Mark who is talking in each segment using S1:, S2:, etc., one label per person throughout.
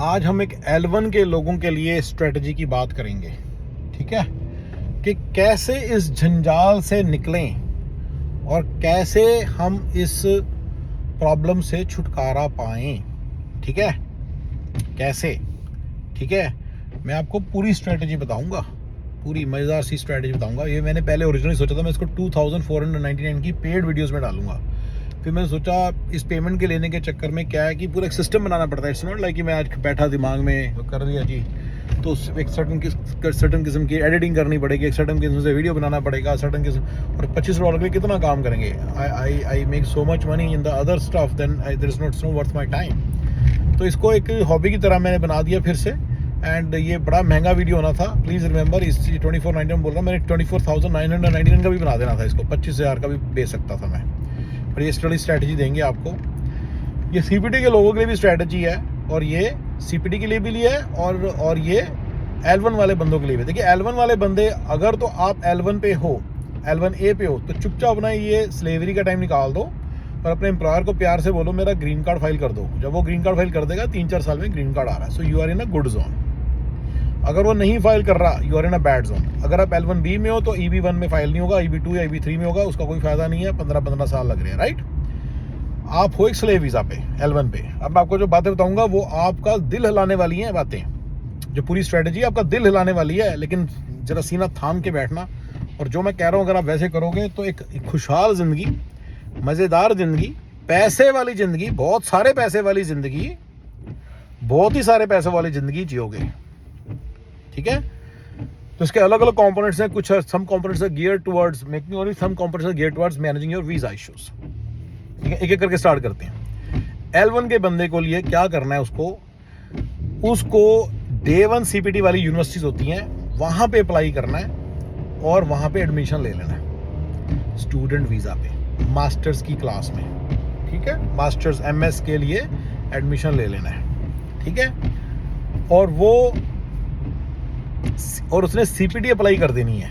S1: आज हम एक L1 के लोगों के लिए स्ट्रेटजी की बात करेंगे, ठीक है, कि कैसे इस जंजाल से निकलें और कैसे हम इस प्रॉब्लम से छुटकारा पाएं। ठीक है, कैसे? ठीक है, मैं आपको पूरी स्ट्रेटजी बताऊंगा, पूरी मज़ेदार सी स्ट्रेटजी बताऊंगा। ये मैंने पहले ओरिजिनली सोचा था मैं इसको 2499 की पेड वीडियोस में डालूंगा। फिर मैंने सोचा इस पेमेंट के लेने के चक्कर में क्या है कि पूरा एक सिस्टम बनाना पड़ता है। इट्स नॉट लाइक कि मैं आज बैठा दिमाग में कर दिया जी, तो एक सर्टन किस्म की एडिटिंग करनी पड़ेगी, एक सर्टन किस्म से वीडियो बनाना पड़ेगा, सर्टन किस्म, और $25 के लिए कितना काम करेंगे। I make so much money in the other stuff then there is not so worth my time. तो इसको एक हॉबी की तरह मैंने बना दिया फिर से, एंड ये बड़ा महंगा वीडियो होना था। प्लीज़ रिमेंबर, इस 2499 में बोल रहा हूँ, मैंने 24,999 का भी बना देना था इसको, 25,000 का भी बेच सकता था मैं। पर ये स्ट्रैटेजी देंगे आपको। ये CPT के लोगों के लिए भी स्ट्रैटेजी है, और ये CPT के लिए भी है, और ये L1 वाले बंदों के लिए भी। देखिए, L1 वाले बंदे, अगर तो आप L1 पे हो, L1A पे हो, तो चुपचाप अपना ये स्लेवरी का टाइम निकाल दो और अपने एम्प्लॉयर को प्यार से बोलो मेरा ग्रीन कार्ड फाइल कर दो। जब वो ग्रीन कार्ड फाइल कर देगा, 3-4 साल में ग्रीन कार्ड आ रहा है, so you are in a good zone. अगर वो नहीं फाइल कर रहा, you are in a bad zone. अगर आप L1B में हो तो EB1 में फाइल नहीं होगा, EB2 या EB3 में होगा, उसका कोई फायदा नहीं है। 15 साल लग रहे हैं, राइट? आप हो एक स्लेव वीज़ा पे, L1 पे। अब आपको जो बातें बताऊंगा वो आपका दिल हिलाने वाली हैं बातें, जो पूरी स्ट्रेटजी आपका दिल हिलाने वाली है, लेकिन जरा सीना थाम के बैठना। और जो मैं कह रहा हूँ अगर आप वैसे करोगे तो एक खुशहाल ज़िंदगी, मज़ेदार ज़िंदगी, पैसे वाली ज़िंदगी, बहुत सारे पैसे वाली ज़िंदगी, बहुत ही सारे पैसे वाली ज़िंदगी जियोगे। ठीक है, तो इसके अलग अलग कंपोनेंट्स हैं। कुछ some components are geared towards making only, some components are geared towards managing your visa issues. ठीक है, एक एक करके स्टार्ट करते हैं। L1 के बंदे को लिए क्या करना है, उसको Day 1 CPT वाली यूनिवर्सिटीज होती हैं, वहां पे अप्लाई करना है और वहां पे एडमिशन ले लेना है स्टूडेंट वीजा पे, मास्टर्स की क्लास में। ठीक है, मास्टर्स MS के लिए एडमिशन ले लेना है। ठीक है, और उसने CPT अप्लाई कर देनी है।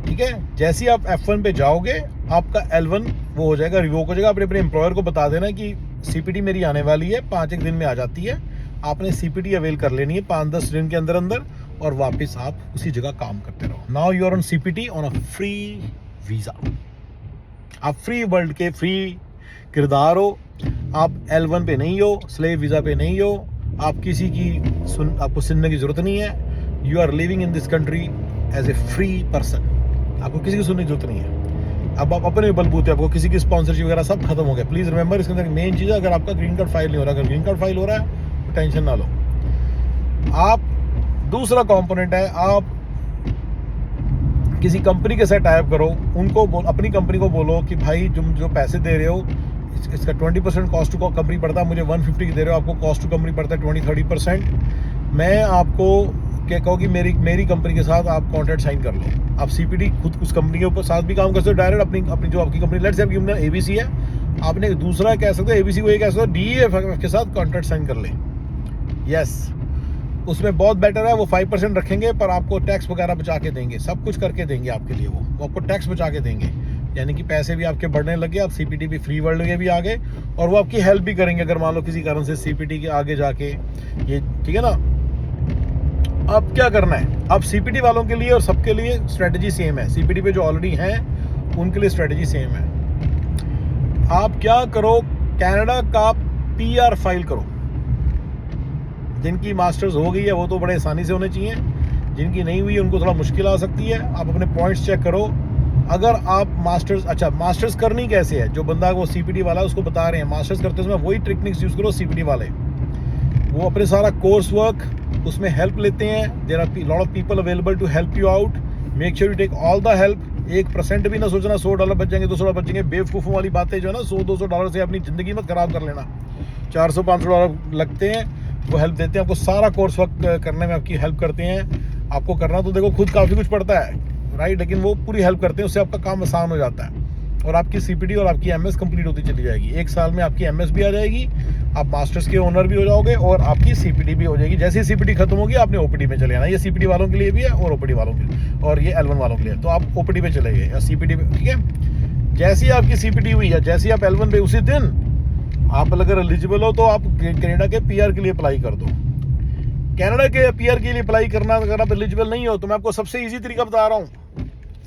S1: ठीक है, जैसे ही आप F1 पे जाओगे, आपका L1 वो हो जाएगा, रिवोक हो जाएगा। अपने एम्प्लॉयर को बता देना कि CPT मेरी आने वाली है, 5-1 दिन में आ जाती है, आपने CPT अवेल कर लेनी है 5-10 दिन के अंदर अंदर, और वापस आप उसी जगह काम करते रहो। Now you are on CPT on a free visa. आप फ्री वर्ल्ड के फ्री किरदार हो। आप L1 पे नहीं हो, स्लेव वीज़ा पे नहीं हो, आप किसी की आपको सुनने की जरूरत नहीं है। You are living in this country as a free person, आपको किसी की सुनने की जरूरत नहीं है। अब आप अपने बलबूते, आपको किसी की स्पॉन्सरशिप वगैरह सब खत्म हो गया। प्लीज़ रिमेंबर, इसके अंदर मेन चीज़ है, अगर आपका ग्रीन कार्ड फाइल नहीं हो रहा, अगर ग्रीन कार्ड फाइल हो रहा है तो टेंशन ना लो। आप दूसरा कंपोनेंट है, आप किसी कंपनी के साथ टाइप करो, उनको अपनी कंपनी को बोलो कि भाई तुम जो पैसे दे रहे हो, इसका 20% कॉस्ट टू कंपनी पड़ता है, मुझे 150 की दे रहे हो, आपको कॉस्ट टू कंपनी पड़ता है 20-30%। मैं आपको क्या कहो कि मेरी कंपनी के साथ आप कॉन्ट्रैक्ट साइन कर लो। आप CPT खुद उस कंपनी के ऊपर साथ भी काम कर सकते हो, डायरेक्ट अपनी जो आपकी कंपनी, लेट्स से आपकी कंपनी ABC है, आपने दूसरा कह सकते हो ABC को, ये कह सकते हो DEF के साथ कॉन्ट्रैक्ट साइन कर ले। यस, उसमें बहुत बेटर है, वो 5% रखेंगे, पर आपको टैक्स वगैरह बचा के देंगे, सब कुछ करके देंगे आपके लिए। वो आपको टैक्स बचा के देंगे, यानी कि पैसे भी आपके बढ़ने लगे, आप CPT भी फ्री वर्ल्ड के भी आ गए, और वो आपकी हेल्प भी करेंगे अगर मान लो किसी कारण से CPT के आगे जाके ये। ठीक है ना, अब क्या करना है, अब CPT वालों के लिए और सबके लिए स्ट्रेटजी सेम है। CPT पे जो ऑलरेडी हैं उनके लिए स्ट्रेटजी सेम है। आप क्या करो, कनाडा का PR फाइल करो। जिनकी मास्टर्स हो गई है वो तो बड़े आसानी से होने चाहिए, जिनकी नहीं हुई उनको थोड़ा मुश्किल आ सकती है। आप अपने पॉइंट्स चेक करो। अगर आप मास्टर्स करनी कैसे है, जो बंदा वो CPT वाला है उसको बता रहे हैं, मास्टर्स करते समय वही ट्रिकनिक्स यूज़ करो। CPT वाले वो अपने सारा कोर्स वर्क उसमें हेल्प लेते हैं। There are lot of people available to help you out. Make sure you take all the help. 1% भी ना सोचना $100 बच जाएंगे, $200 बच जाएंगे, बेवकूफ़ों वाली बातें जो है ना, $100-200 से अपनी ज़िंदगी मत खराब कर लेना। $400-500 लगते हैं, वो हेल्प देते हैं आपको, सारा कोर्स वर्क करने में आपकी हेल्प करते हैं। आपको करना तो देखो खुद काफ़ी कुछ पड़ता है, राइट, लेकिन वो पूरी हेल्प करते हैं, उससे आपका काम आसान हो जाता है, और आपकी CPT और आपकी MS कंप्लीट होती चली जाएगी। 1 साल में आपकी MS भी आ जाएगी, आप मास्टर्स के ओनर भी हो जाओगे, और आपकी CPT भी हो जाएगी। जैसे ही CPT खत्म होगी, आपने OPT में चले आना। ये CPT वालों के लिए भी है और OPT वालों के लिए, और ये L1 वालों के लिए। तो आप OPT पे चले गए या CPT पे। ठीक है, जैसे ही आपकी CPT हुई है, जैसे ही आप L1 पे, उसी दिन आप अगर एलिजिबल हो तो आप कनाडा के PR के लिए अप्लाई कर दो। कनाडा के पीआर के लिए अप्लाई करना, अगर आप एलिजिबल नहीं हो तो मैं आपको सबसे इजी तरीका बता रहा हूँ,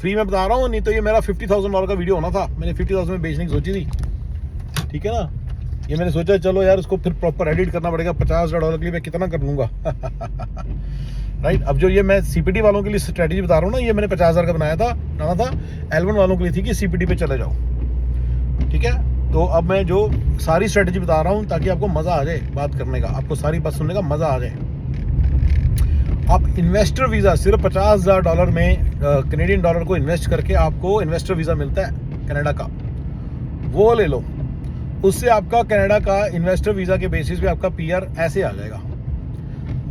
S1: फ्री में बता रहा हूँ। नहीं तो ये मेरा $50,000 का वीडियो होना था, मैंने 50,000 में बेचने की सोची थी, ठीक है ना। ये मैंने सोचा चलो यार उसको फिर प्रॉपर एडिट करना पड़ेगा, $50,000 के लिए मैं कितना कर लूँगा राइट। अब जो ये मैं सीपीटी वालों के लिए स्ट्रैटेजी बता रहा हूँ ना, ये मैंने 50,000 का बनाना था L1 वालों के लिए थी कि सीपीटी पे चले जाओ, ठीक है। तो अब मैं जो सारी स्ट्रैटेजी बता रहा हूँ ताकि आपको मज़ा आ जाए बात करने का, आपको सारी बात सुनने का मज़ा आ जाए। आप इन्वेस्टर वीज़ा सिर्फ $50,000 में कैनेडियन डॉलर को इन्वेस्ट करके आपको इन्वेस्टर वीज़ा मिलता है कनाडा का, वो ले लो। उससे आपका कनाडा का इन्वेस्टर वीज़ा के बेसिस पे आपका पीआर ऐसे आ जाएगा।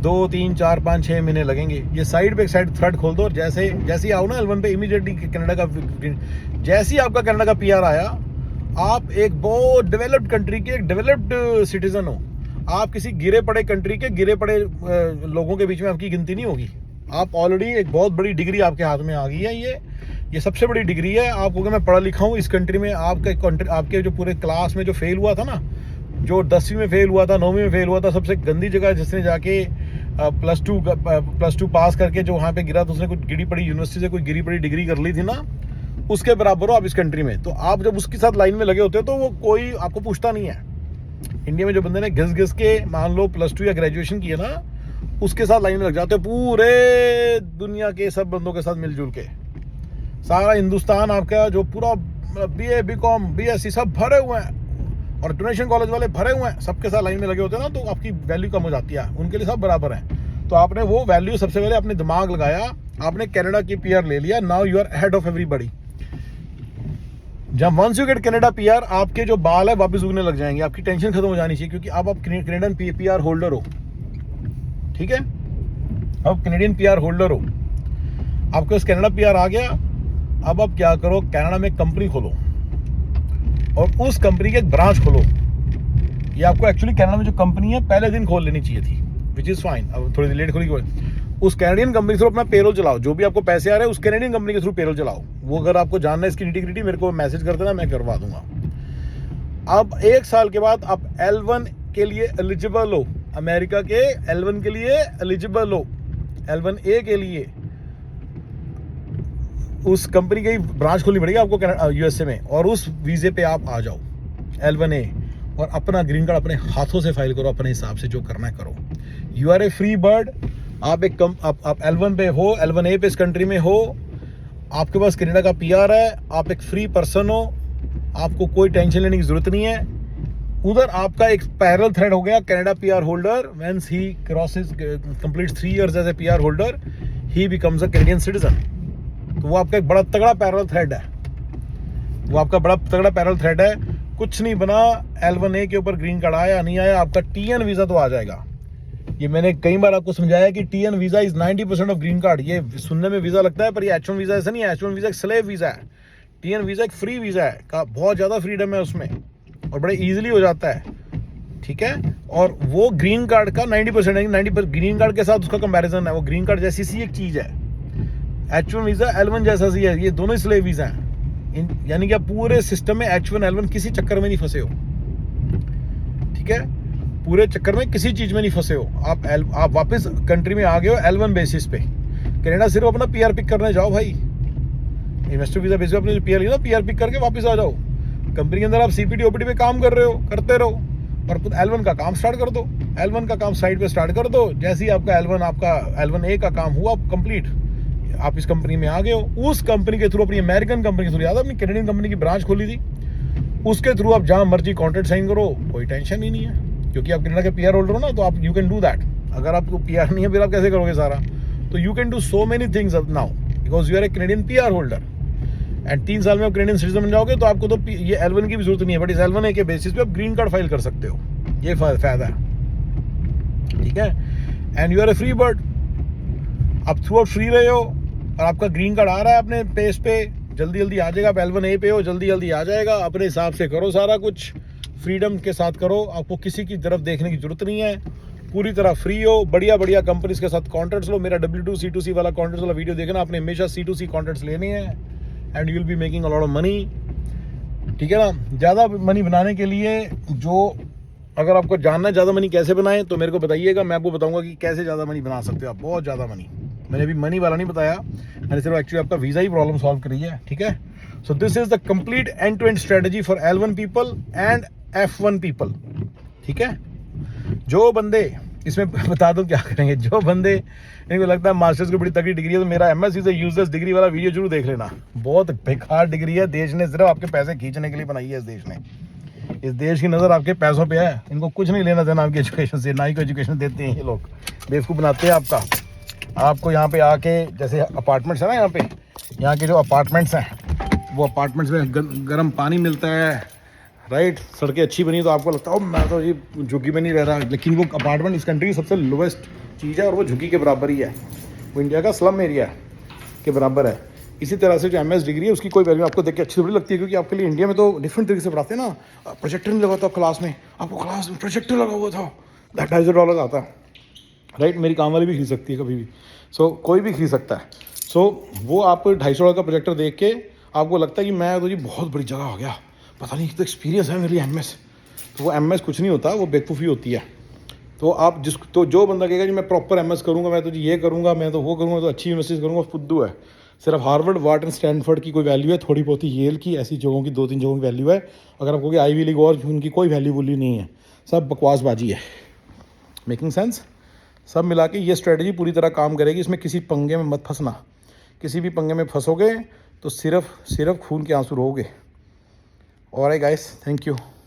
S1: 2, 3, 4, 5, 6 महीने लगेंगे। ये साइड पे एक साइड थ्रेड खोल दो और जैसे ही आओ ना L1 पे, इमीडिएटली कनाडा का, जैसे ही आपका कनाडा का पीआर आया, आप एक बहुत डेवलप्ड कंट्री के एक डेवलप्ड सिटीजन हो। आप किसी गिरे पड़े कंट्री के गिरे पड़े लोगों के बीच में आपकी गिनती नहीं होगी। आप ऑलरेडी एक बहुत बड़ी डिग्री आपके हाथ में आ गई है। ये सबसे बड़ी डिग्री है। आपको अगर मैं पढ़ा लिखा हूँ इस कंट्री में, आपके जो पूरे क्लास में जो फेल हुआ था ना, जो 10वीं में फेल हुआ था, 9वीं में फेल हुआ था, सबसे गंदी जगह जिसने जाके +2 पास करके जो वहाँ पे गिरा, तो उसने कुछ गिरी पड़ी यूनिवर्सिटी से कोई गिरी पड़ी डिग्री कर ली थी ना, उसके बराबर हो आप इस कंट्री में। तो आप जब उसके साथ लाइन में लगे होते हो तो वो कोई आपको पूछता नहीं है। इंडिया में जो बंदे ने घिस के मान लो +2 या ग्रेजुएशन किया ना, उसके साथ लाइन में लग जाते हो, पूरे दुनिया के सब बंदों के साथ मिलजुल के। सारा हिंदुस्तान आपका जो पूरा BA BCom BSc सब भरे हुए हैं, और डोनेशन कॉलेज वाले भरे हुए हैं, सबके साथ लाइन में लगे होते हैं ना, तो आपकी वैल्यू कम हो जाती है। उनके लिए सब बराबर हैं। तो आपने वो वैल्यू सबसे पहले अपने दिमाग लगाया, आपने कनाडा की पीआर ले लिया, now you are ahead of everybody. जब once you get Canada PR, आपके जो बाल है वापस उगने लग जाएंगे, आपकी टेंशन खत्म हो जानी चाहिए, क्योंकि अब आप कनेडियन पीआर होल्डर हो, ठीक है। अब कनेडियन पीआर होल्डर हो, आपके पास कनाडा पीआर आ गया। अब आप क्या करो, कनाडा में कंपनी खोलो और उस कंपनी के एक ब्रांच खोलो। ये आपको एक्चुअली कनाडा में जो कंपनी है पहले दिन खोल लेनी चाहिए थी, विच इज़ फाइन। अब थोड़ी देर लेट खोली। उस कैनेडियन कंपनी के थ्रू अपना पेरोल चलाओ, जो भी आपको पैसे आ रहे हैं उस कैनेडियन कंपनी के थ्रू पेरोल चलाओ। वो अगर आपको जानना है इसकी निटी-ग्रिटी, मेरे को मैसेज कर देना, मैं करवा दूंगा। अब 1 साल के बाद आप L1 के लिए एलिजिबल हो, अमेरिका के L1 के लिए एलिजिबल हो। L1A के लिए उस कंपनी की ब्रांच खोलनी पड़ेगी आपको USA में, और उस वीज़े पे आप आ जाओ L1A, और अपना ग्रीन कार्ड अपने हाथों से फाइल करो, अपने हिसाब से जो करना है करो। You are a free bird. आप आप L1 पे हो, L1A पे इस कंट्री में हो, आपके पास कनाडा का पीआर है, आप एक फ्री पर्सन हो, आपको कोई टेंशन लेने की जरूरत नहीं है। उधर आपका एक पैरेलल थ्रेड हो गया, Canada PR holder, whence he crosses completes 3 years as a PR holder, he becomes a Canadian citizen. तो वो आपका एक बड़ा तगड़ा पैरेलल थ्रेड है, वो आपका बड़ा तगड़ा पैरेलल थ्रेड है। कुछ नहीं बना, L1A के ऊपर ग्रीन कार्ड आया नहीं आया, आपका TN वीज़ा तो आ जाएगा। ये मैंने कई बार आपको समझाया कि TN visa is 90% of green card. ये सुनने में वीज़ा लगता है, पर ये H1 वीज़ा ऐसा नहीं है। H1 वीज़ा एक स्लेव वीज़ा है, TN वीज़ा एक फ्री वीज़ा है, का बहुत ज़्यादा फ्रीडम है उसमें, और बड़े ईजिली हो जाता है, ठीक है। और वो ग्रीन कार्ड का 90% है, 90% ग्रीन कार्ड के साथ उसका कंपैरिजन है। वो ग्रीन कार्ड जैसी सी एक चीज़ है, H1 वीज़ा L1 जैसा सी है। ये दोनों स्लेव वीज़ा हैं, यानी कि आप पूरे सिस्टम में H1 L1 किसी चक्कर में नहीं फंसे हो, ठीक है। पूरे चक्कर में किसी चीज़ में नहीं फंसे हो। आप वापस कंट्री में आ गए हो L1 बेसिस पे। कनाडा सिर्फ अपना पीआर पिक करने जाओ भाई, इन्वेस्टर वीज़ा बेसिस पे अपने पीआर लिया ना, पीआर पिक करके वापस आ जाओ। कंपनी के अंदर आप CPT OPT पे काम कर रहे हो, करते रहो, और L1 का काम स्टार्ट कर दो। L1 का काम साइड पे स्टार्ट कर दो। जैसे ही आपका L1A का काम हुआ कंप्लीट, आप इस कंपनी में आ गए हो। उस कंपनी के थ्रू, अपनी अमेरिकन कंपनी के थ्रू, याद है अपनी कैनेडियन कंपनी की ब्रांच खोली थी, उसके थ्रू आप जहाँ मर्जी कॉन्ट्रैक्ट साइन करो, कोई टेंशन ही नहीं है, क्योंकि आप कनाडा के पीआर होल्डर हो ना, तो आप यू कैन डू दैट। अगर आपको पीआर नहीं है फिर आप कैसे करोगे सारा? तो you can do so many things now because you are a Canadian PR holder, and 3 साल में आप कैनेडियन सिटीजन बन जाओगे, तो आपको तो ये L1 की भी जरूरत नहीं है, बट इस L1A के बेसिस पे आप ग्रीन कार्ड फाइल कर सकते हो। ये फायदा है, ठीक है। And you are a free bird, आप थ्रू आउट फ्री रहे हो, और आपका ग्रीन कार्ड आ रहा है अपने पेस पे, जल्दी आ जाएगा। आप L1A पे हो, जल्दी आ जाएगा। अपने हिसाब से करो सारा कुछ, फ्रीडम के साथ करो, आपको किसी की तरफ देखने की जरूरत नहीं है, पूरी तरह फ्री हो। बढ़िया कंपनीज के साथ कॉन्ट्रैक्ट्स लो। मेरा W2 C2C वाला कॉन्ट्रैक्ट्स वाला वीडियो देखना, आपने हमेशा C2C कॉन्ट्रैक्ट्स लेने हैं, and you will be making a lot of money, ठीक है ना। ज़्यादा मनी बनाने के लिए जो अगर आपको जानना है ज़्यादा मनी कैसे बनाएं तो मेरे को बताइएगा, मैं आपको बताऊंगा कि कैसे ज़्यादा मनी बना सकते हो आप, बहुत ज़्यादा मनी। मैंने अभी मनी वाला नहीं बताया, मैंने सिर्फ एक्चुअली आपका वीज़ा ही प्रॉब्लम सॉल्व करी है, ठीक है। So this is the complete end to end strategy for L1 people and F1 people, ठीक है। जो बंदे इसमें बता दूं क्या करेंगे, जो बंदे इनको लगता है मास्टर्स की बड़ी तगड़ी डिग्री है तो मेरा MS इज यूजलेस डिग्री वाला वीडियो जरूर देख लेना। बहुत बेकार डिग्री है, देश ने सिर्फ आपके पैसे खींचने के लिए बनाई है। इस देश ने, इस देश की नज़र आपके पैसों पे है, इनको कुछ नहीं लेना देना आपकी एजुकेशन से, ना ही कोई एजुकेशन देते हैं ये लोग, बेवकूफ़ बनाते हैं आपका। आपको यहाँ पे आके जैसे अपार्टमेंट्स है ना, यहाँ के जो अपार्टमेंट्स हैं वो अपार्टमेंट्स में गर्म पानी मिलता है, राइट, सड़कें अच्छी बनी तो आपको लगता है मैं तो ये झुग्गी में नहीं रह रहा, लेकिन वो अपार्टमेंट इस कंट्री की सबसे लोवेस्ट चीज़ है और वो झुग्गी के बराबर ही है, वो इंडिया का स्लम एरिया के बराबर है। इसी तरह से जो MS डिग्री है उसकी कोई वैल्यू आपको देख के अच्छी थोड़ी लगती है, क्योंकि आपके लिए इंडिया में तो डिफरेंट तरीके से पढ़ाते हैं ना। प्रोजेक्टर नहीं लगा था क्लास में, आपको क्लास में प्रोजेक्टर लगा हुआ था, $250 आता है, राइट। मेरी काम वाली भी खरीद सकती है कभी भी, सो कोई भी खरीद सकता है। सो वो आप $250 का प्रोजेक्टर देख के आपको लगता है कि मैं तो जी बहुत बड़ी जगह आ गया, पता नहीं कितना एक्सपीरियंस है मेरे लिए MS। तो वो MS कुछ नहीं होता, वो बेवकूफ़ी होती है। तो आप जो बंदा कहेगा जी मैं प्रॉपर MS करूँगा, मैं तो जी ये करूँगा, मैं तो वो करूँगा, तो अच्छी यूनिवर्सिटीज़ करूँगा, फुद्दू है। सिर्फ हार्वर्ड, वाट एंड स्टैनफोर्ड की कोई वैल्यू है, थोड़ी बहुत ही येल की, ऐसी जगहों की 2-3 जगहों की वैल्यू है। अगर आपको आईवी लीग और उनकी कोई वैल्यू नहीं है, सब बकवासबाजी है। Making sense? सब मिला के ये स्ट्रेटजी पूरी तरह काम करेगी। इसमें किसी पंगे में मत फंसना, किसी भी पंगे में फंसोगे तो सिर्फ खून के आंसू रोगे। Alright guys, thank you.